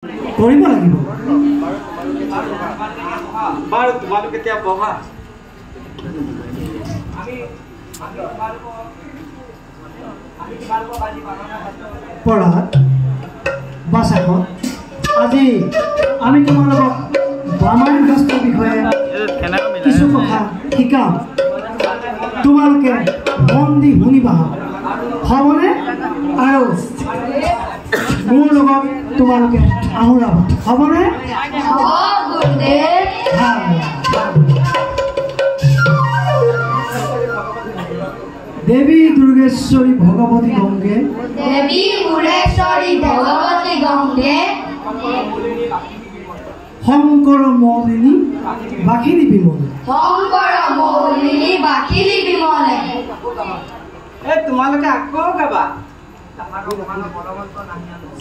কৰিব লাগিব বাৰু তোমালোক এতিয়া বহা পঢ়াত বাছাকত আজি আমি তোমালোকক ৰামায়ণ শাস্ত্ৰৰ বিষয়ে কিছু কথা শিকাম তোমালোকে মন দি শুনিবা হ'বনে আৰু মোৰ লগত তোমালোকে আহুৰাবা হ'বনে দেৱী দুৰ্গেশ্বৰী ভগৱতী গংগে শংকৰ মৌলিনী বাখিনী বিমলে তোমালোকে আকৌ গাবা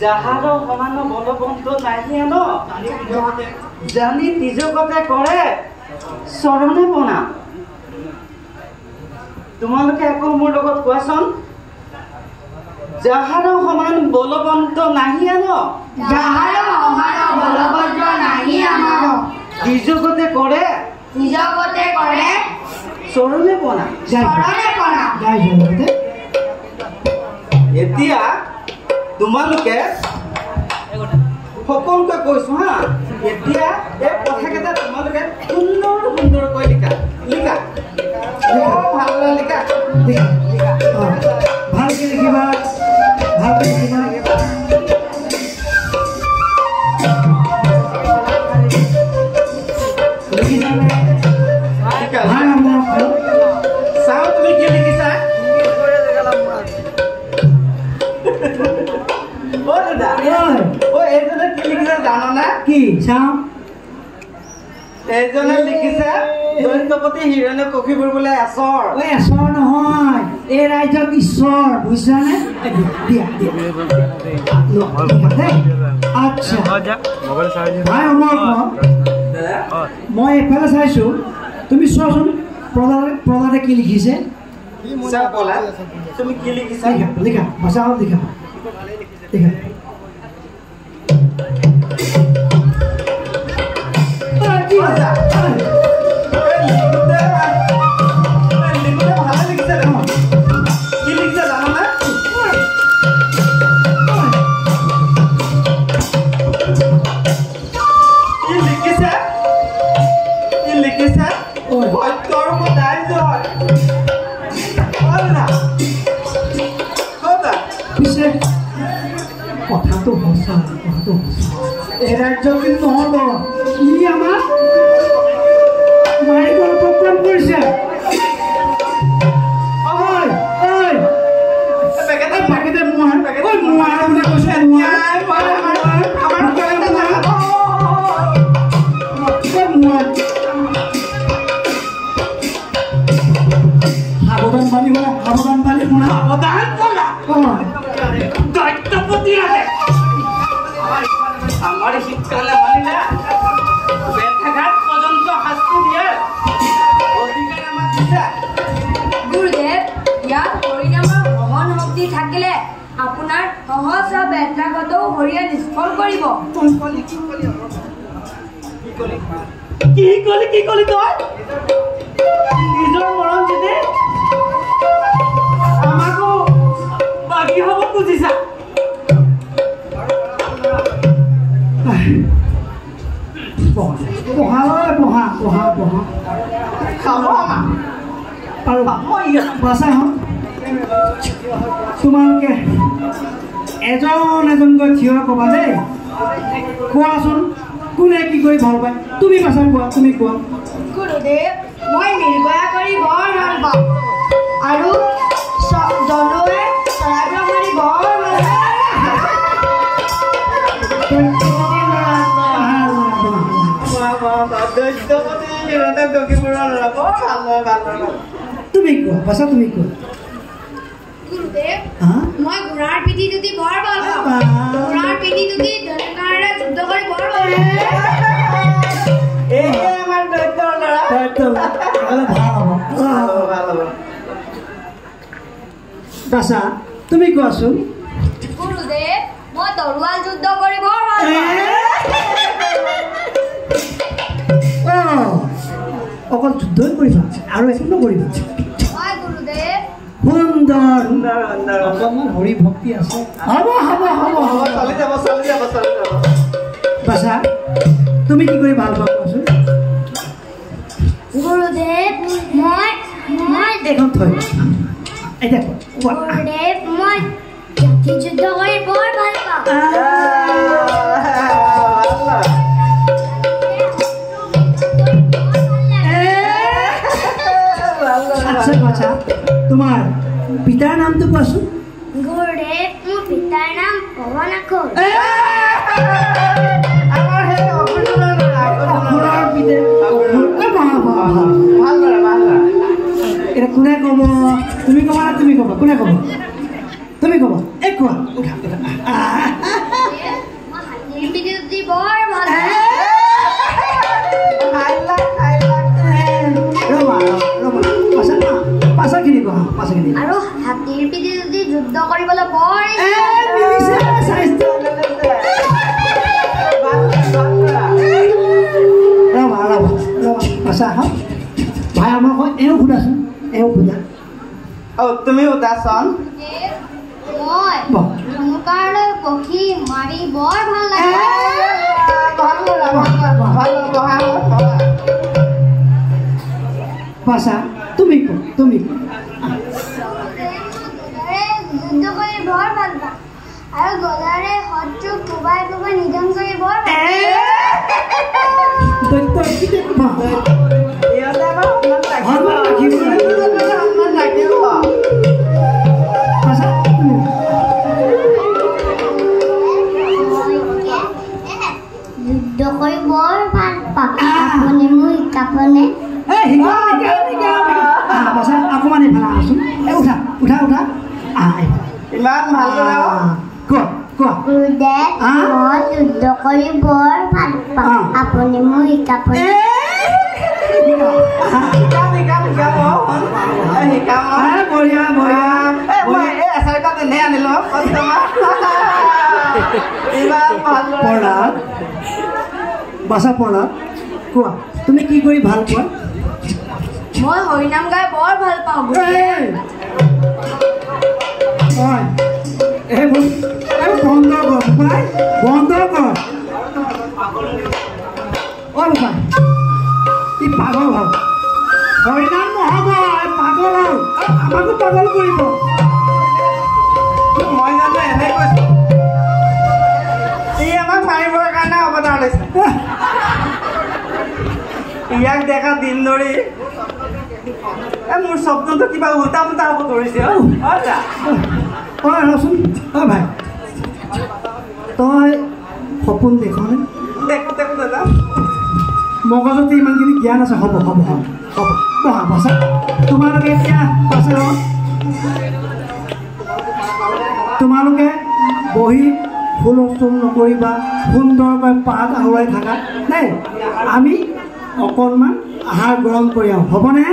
যাহাৰো সমান বলবন্ত নাহিয়ে ন জানি নিজকতে কৰে চৰণে প্ৰণাম তোমালোকে আকৌ মোৰ লগত কোৱাচোন যাহাৰো সমান বলবন্ত নাহিয়ে ন নিজকতে কৰে চৰণে প্ৰণাম এতিয়া তোমালোকে সকলোকে কৈছো হা এতিয়া এই কথাকেইটা তোমালোকে সুন্দৰ সুন্দৰকৈ লিখা লিখা ভালদৰে লিখা ভালকে লিখিবা ভালকে লিখিবা চাও তুমি কি লিখিছা এইজনে কি লিখিছে জানানে কি চাওঁ এইজনে লিখিছে দৈত্যপতি হিৰণ্য কশিপুৰ বোলে এচৰ এচৰ নহয় এই ৰাজ্যত ঈশ্বৰ বুজিছানে আচ্ছা ভাই মই এফালে চাইছো তুমি চোৱাচোন প্ৰদাতে কি লিখিছে তুমি কি লিখিছা লিখা ভাষা লিখা লিখা কথাটো সঁচা কথাটো এই ৰাজ্য কিন্তু নহ'ব ই আমাক মাৰিবৰ প্ৰগ্ৰাম কৰিছে সাৱধান বালি শুনা সাৱধান বালি শুনা দৈত্যপতি আছে আমাৰ শীতকালে মানি না বেথাঘাট পৰ্যন্ত শাস্তি দিয়ে অধিকাৰ আমাৰ দিছে গুৰুদেৱ ইয়াত পৰিণামৰ মহান শক্তি থাকিলে আপোনাৰ সহজ বেথাঘাটও হৰিয়ে নিষ্ফল কৰিব কি কলি তই নিজৰ মৰম যদি আমাকো বাকী হ'ব খুজিছা তোমালোকে এজন এজনকৈ থিয় ক'বা দেই কোৱাচোন কোনে কি কৰি ভাল পায় তুমি পাছা কোৱা তুমি কোৱা গুৰুদেৱ মই নিৰ্ভয়া কৰি বৰ ভাল পাওঁ আৰু জনোৱে চৰাইবিলাক মাৰি বৰ তুমি কোৱা পাছা তুমি কোৱা গুৰুদেৱ মই ঘোঁৰাৰ পিঠি যদি বৰ ভাল পাওঁ ঘোঁৰাৰ পিঠি যদি ধনুকাঁড়েৰে যুদ্ধ কৰি বৰ ভাল পাছা তুমি কোৱাচোন গুৰুদেৱ মই তৰোৱাল যুদ্ধ কৰি বৰ ভাল পাওঁ শুদ্ধই কৰিবা আৰু একো নকৰিবা হয় গুৰুদেৱ সুন্দৰ অকণমান হৰি ভক্তি আছে হ'ব হ'ব হ'ব হ'ব চলি যাব বাছা তুমি কি কৰি ভাল পোৱা কোৱাচোন গুৰুদেৱ মই এইখন থৈ এতিয়া কোৱা গুৰুদেৱ মই জাতি যুদ্ধ কৰি বৰ ভাল পাওঁ আচ্ছা বাছা তোমাৰ পিতাৰ নামটো কোৱাচোন গুৰুদেৱ মোৰ পিতাৰ নাম পৱন আখৰ আমাৰ সেই অসুৰৰ পিতে এটা কোনে ক'ব তুমি ক'বা না তুমি ক'বা কোনে ক'ব তুমি ক'বা এই কোৱা উঠা মই হাতীৰ পিঠিত বৰ ভাল পাছৰখিনি কোৱা পাছৰখিনি আৰু হাতীৰ পিঠিত যুদ্ধ কৰিবলৈ বৰ পাছা আহক ভাই আমাক এওঁ সোধাচোন এওঁ সোধা তুমি সোধাচোন মই ধনুকালৈ পক্ষী মাৰি বৰ ভাল লাগে পাছা তুমি কোৱা তুমি যুদ্ধ কৰি বৰ ভাল পাওঁ আৰু গদাৰে শত্ৰু কোবাই কোবাই নিধন কৰি বৰ যুদ্ধ কৰি বৰ ভাল পাওঁ আপুনি মোৰ শিকাবনে অকণমান এইফালে আহচোন উঠা উঠা উঠা ইমান ভাল কোৱা কোৱা গুৰুদেৱ মই যুদ্ধ কৰি বৰ ভাল পাওঁ আপুনি মোক শিকাবনে বঢ়িয়া বঢ়িয়া পঢ়াত বাছা পঢ়াত কোৱা তুমি কি কৰি ভাল পোৱা মই হৰিনাম গাই বৰ ভাল পাওঁ বন্ধ কৰ বোপাই বন্ধ কৰ বোপাই ই পাগল হ'ল হৰিনাম নহ'ব পাগল হ'ল আমাকো পাগল কৰিব মই জানো এনে কৈছো ই আমাক মাৰিবৰ কাৰণে অৱতাৰ লৈছে ইয়াক দেখা দিন ধৰি মোৰ স্বপ্নটো কিবা উল্টা পুল্টা হ'ব ধৰিছে ৰচোন ভাই তই সপোন দেখনে দেখো দেখো দাদা মগজতে ইমানখিনি জ্ঞান আছে হ'ব হ'ব হ'ব হ'ব বহা বাছা তোমালোকে এতিয়া বাছা তোমালোকে বহি হুলস্থুল নকৰিবা সুন্দৰকৈ পাত আওৰাই থাকা দেই আমি অকণমান আহাৰ গ্ৰহণ কৰি আহোঁ হ'বনে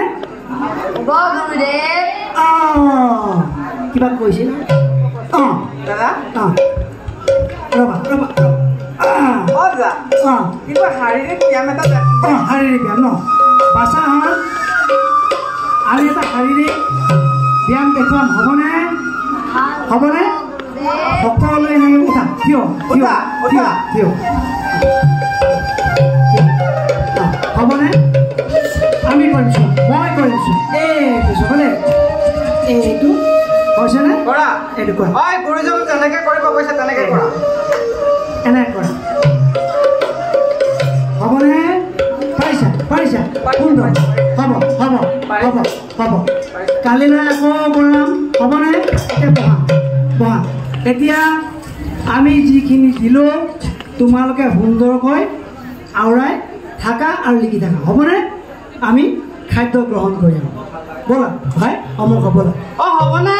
কিবা কৈছিল অঁ দাদা ৰ'বা ৰ'বা কিবা শাৰীৰিক ব্যায়াম এটা শাৰীৰিক ব্যায়াম ন বাছাহঁত আমি এটা শাৰীৰিক ব্যায়াম দেখুৱাম হ'বনে হ'বনে সকলোৱে এনেকৈ উঠা থিয় থিয় থিয় থিয় হ'বনে আমি কৰিছোঁ মই কৰিছোঁ এইটো চবনে এইটো হৈছেনে কৰা এইটো কৰা গুৰুজন যেনেকৈ কৰিব কৈছে তেনেকৈ কৰা এনেকৈ কৰা হ'বনে পাৰিছা পাৰিছা সুন্দৰ হ'ব হ'ব হ'ব হ'ব কালিলৈ আকৌ কৰাম হ'বনে এতিয়া বহা বহা এতিয়া আমি যিখিনি দিলোঁ তোমালোকে সুন্দৰকৈ আওৰাই থাকা আৰু লিখি থাকা হ'বনে আমি খাদ্য গ্ৰহণ কৰি আহোঁ ব'লা ভাই অমুক ব'লা হ'বনে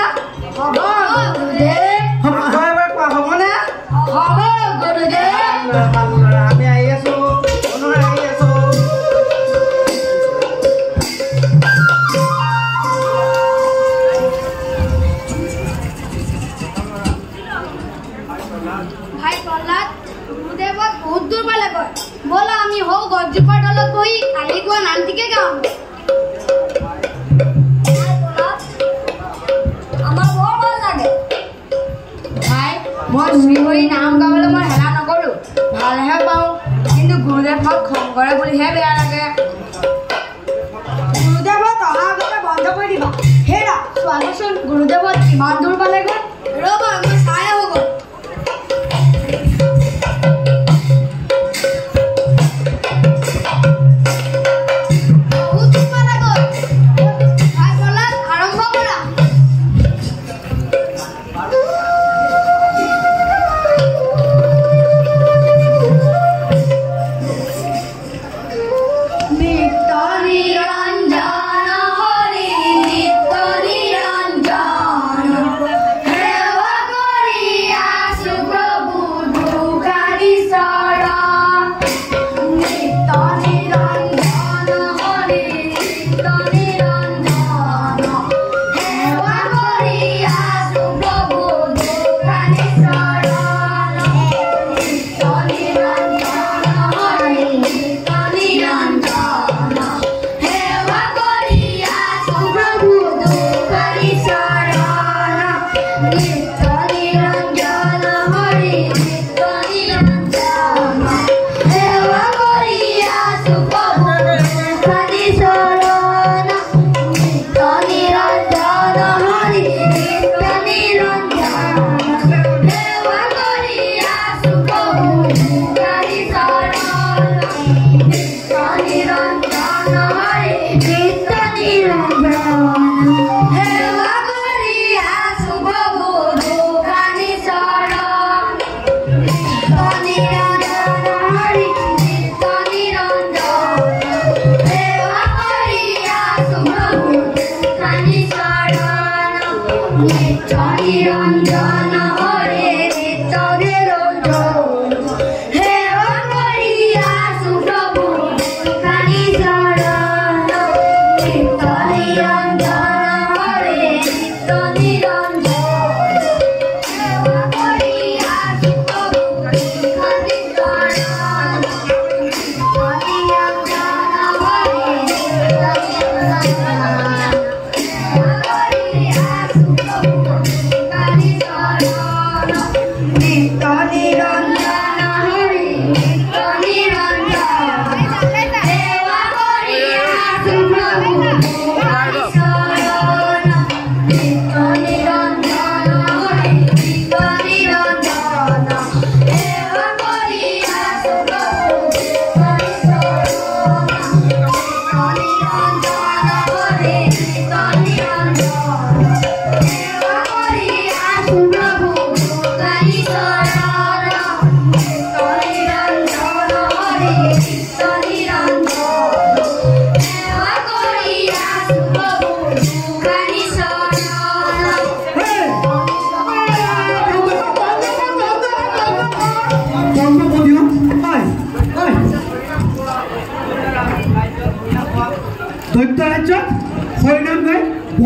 হ'বনে আমি আহি আছোঁ আহি আছোঁ ভাই প্ৰহ্লাদ গুৰুদেৱক বহুত দূৰ পালে গৈ ব'লা আমি হওঁ গছজোপাৰ তলত বহি কালি কোৱা নামটিকে গাওঁ মই শ্ৰীহৰি নাম গাবলৈ মই হেলা নকৰোঁ ভালহে পাওঁ কিন্তু গুৰুদেৱক খং কৰে বুলিহে বেয়া লাগে গুৰুদেৱত অহা আগতে বন্ধ কৰি দিবা হেৰা চোৱাচোন গুৰুদেৱত কিমান দূৰ পালেগৈ ৰ'বা মই চাই আহোঁগৈ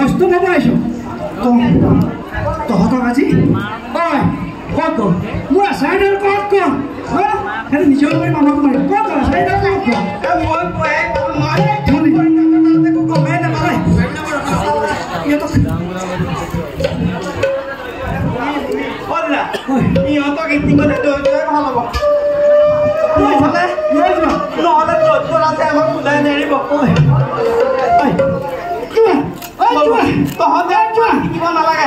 বস্তু পাব আহিছো তহঁতক আজি ক'ত গ'ল মোৰ আচাইডাল ক'ত গ'ল সেইটো নিজৰ কৰি মামক মাৰি ক'ত গ'ল আচাইডাল ক'ত গ'ল গমেই নাপালে ইহঁতক ইতিমধ্যে দৌৰিলে ভাল হ'ব নহ'লে দৌৰ আছে আমাক ওলাই নেৰিব তহঁতে শিকিব নালাগে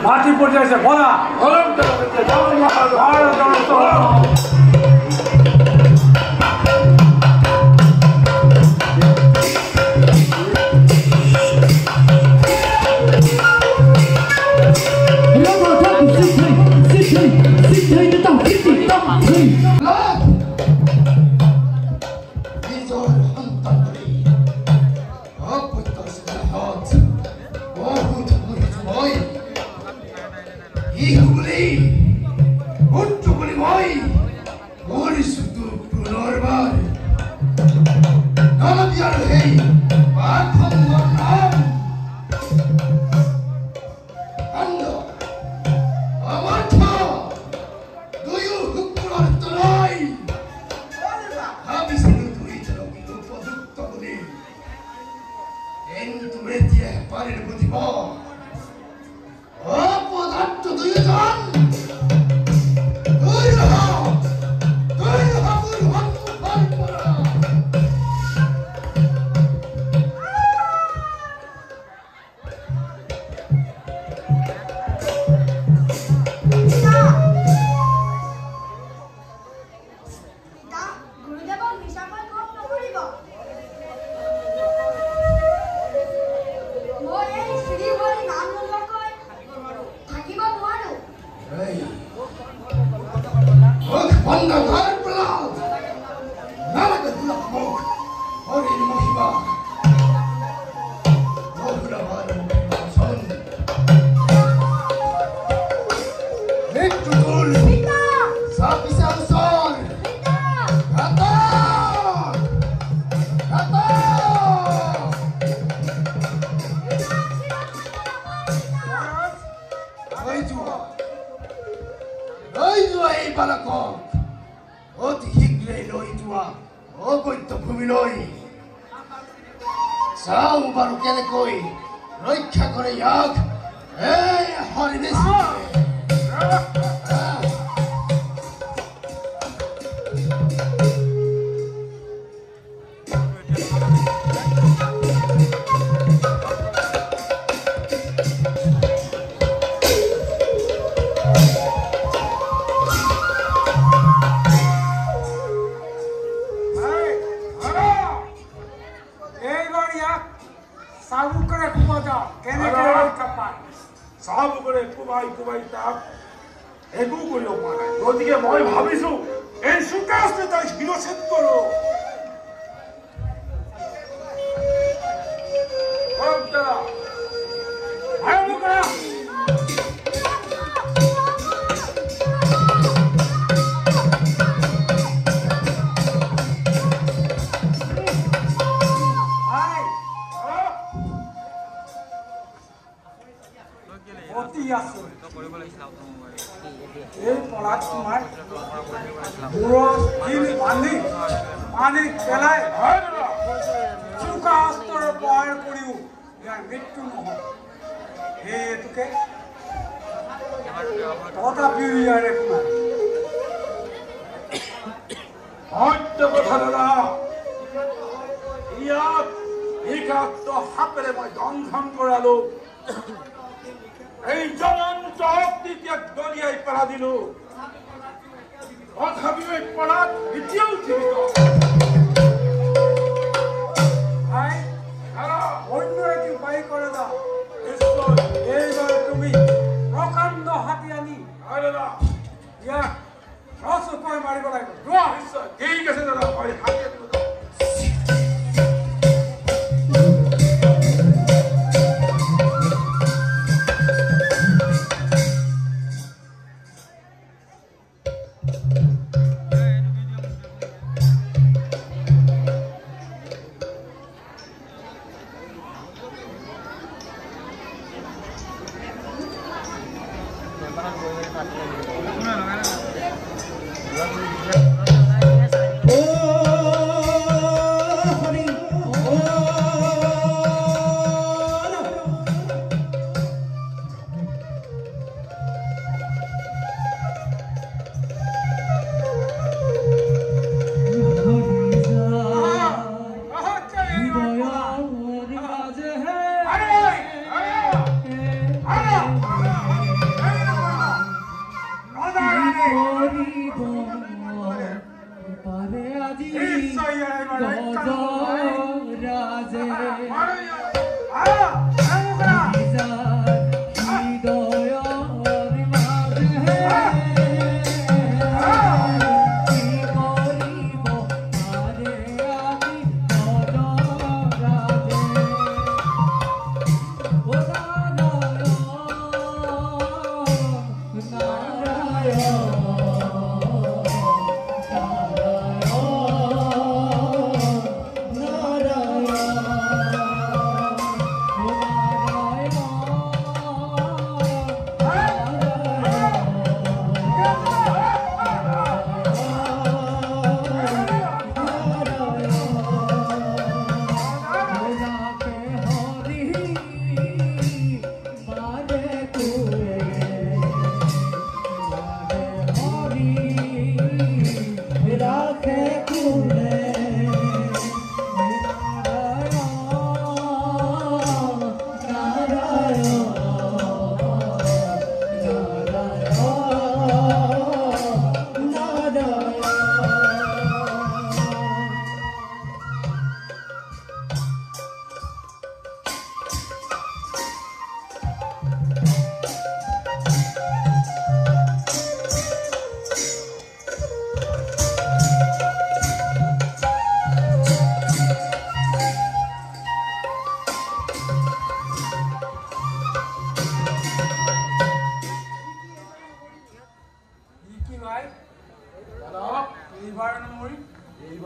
হাতি পড়ে যাচ্ছে বলা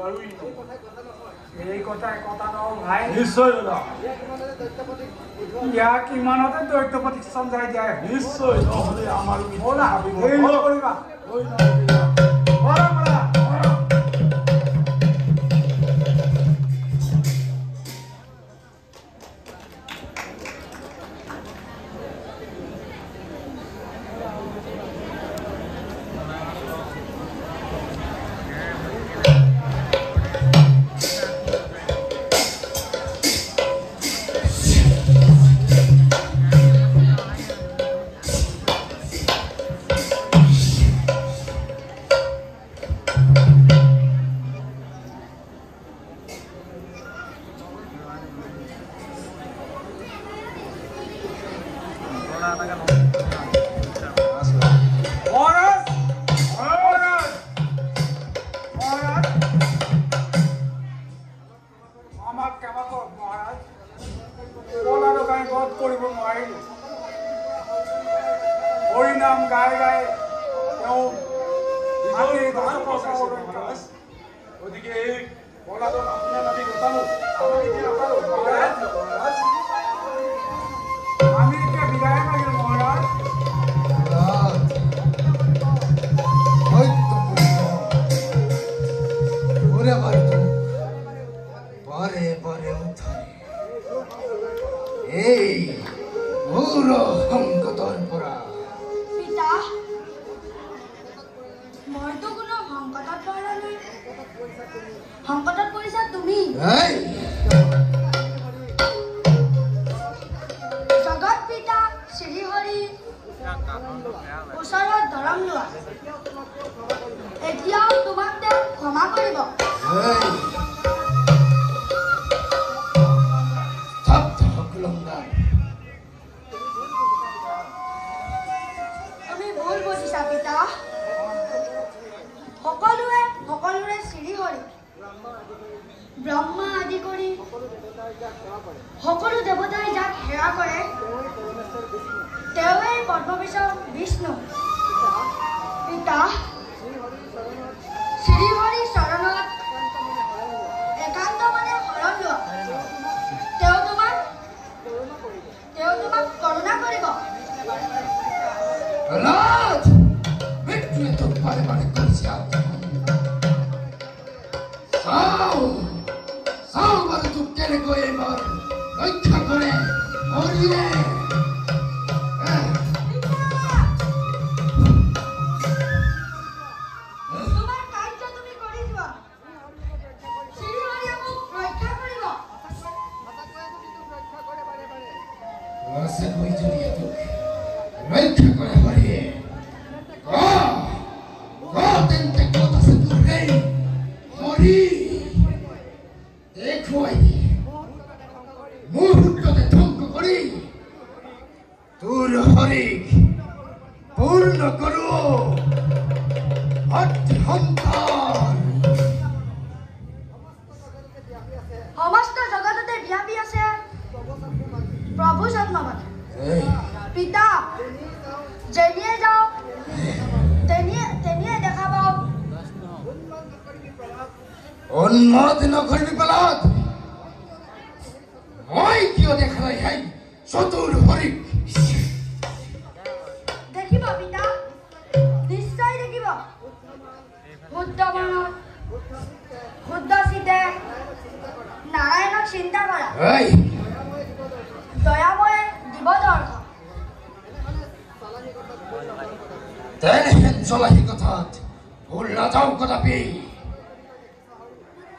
এই কথাই কথা নহ'ল ভাই নিশ্চয় দাদা ইয়াক ইমানতে দৈত্যপতিক চঞ্জাই দিয়ে নিশ্চয় নহ'লে আমাৰ ব'লা দেৰি নকৰিবা হৰিনাম গাই গাই তেওঁ গতিকে এই কলাডক আপোনাৰ আমি গোটালো আমি এতিয়া বিদায় মাগিলো মহাৰাজ বাৰে বাৰে উঠাই এই মূৰ সংকটৰ পৰা পিতা মইতো কোনো সংকটত পৰা নাই সংকটত পৰিছা তুমি জগত পিতা শ্ৰীহৰি ওচৰত দৰং লোৱা এতিয়াও তোমাক তেওঁ ক্ষমা কৰিব তুমি ভুল বুজিছা পিতা সকলোৰে শ্ৰীহৰি ব্ৰহ্মা আদি কৰি সকলো দেৱতাই যাক সেৱা কৰে তেওঁৱেই পদ্মবিশৰ বিষ্ণু পিতা শ্ৰীহৰি চৰণত একান্ত মানে শৰণ লোৱা তেওঁ তোমাক কৰুণা কৰিব ৰাজ মৃত্যুৱে তোক বাৰে বাৰে কৰিছে চাও বাৰু তোক কেনেকৈ এইবাৰ ৰক্ষা কৰে হৰিয়ে তোমাৰ কাৰ্য তুমি কৰি যোৱা শ্ৰীহৰিয়ে মোক ৰক্ষা কৰিব আছে কৈ জৰিয়ে তোক ৰক্ষা কৰে হৰিয়ে তেন্তে ক'ত আছে তোৰ সেই হৰি দেখুৱাই দিয়ে মুহূৰ্ততে ধ্বংস কৰি তোৰ হৰিক পূৰ্ণ কৰো সন্তান সমস্ত জগততে ব্যাপী আছে প্ৰভু জন্মবাদ পিতা যেনিয়ে যাওঁ তেনিয়ে দেখা পাওঁ উন্মাদ নকৰিবি পেলাত মই কিয় দেখা নাই সেই চতুৰ হৰিক দেখিব পিতা নিশ্চয় দেখিব শুদ্ধ মনত শুদ্ধ চিতে নাৰায়ণক চিন্তা কৰা দয়াময়ে দিব দৰ্শন তেনেহেন চলাহী কথাত ভুল নাযাওঁ কদাপি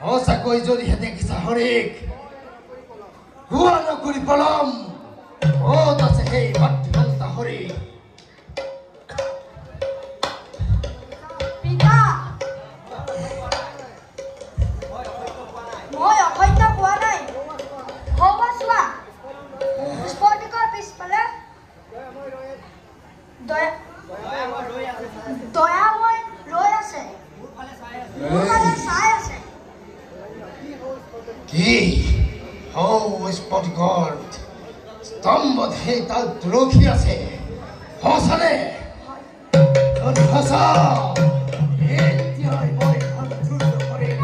সঁচাকৈ যদিহে দেখিছা হৰিক কোৱা নকৰি পলম ক'ত আছে সেই মাতৃসন্তা হৰি পিতা মই অসত্য কোৱা নাই হবা চোৱা স্ফটিকৰ পিছফালে দয়াময় ৰৈ আছে মোৰ ফালে চাই আছে কি স্ফটিকৰ স্তম্ভত সেই তাত ৰখি আছে সঁচানে সঁচা এতিয়াই মই সন্তুষ্ট কৰিম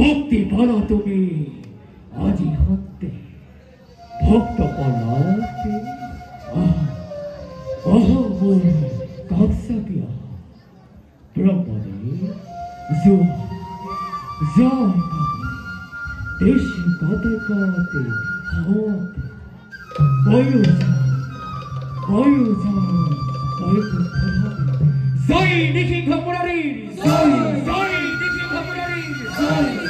ভক্তি পালা তুমি আজি হতে ভক্ত পলাতে মোর কাকসা দিয়া ব্রহ্মণে দেশি কাতে কাতে হাত বয়ু জয় নিশি খবরারি জয় নিশি খবরারি জয়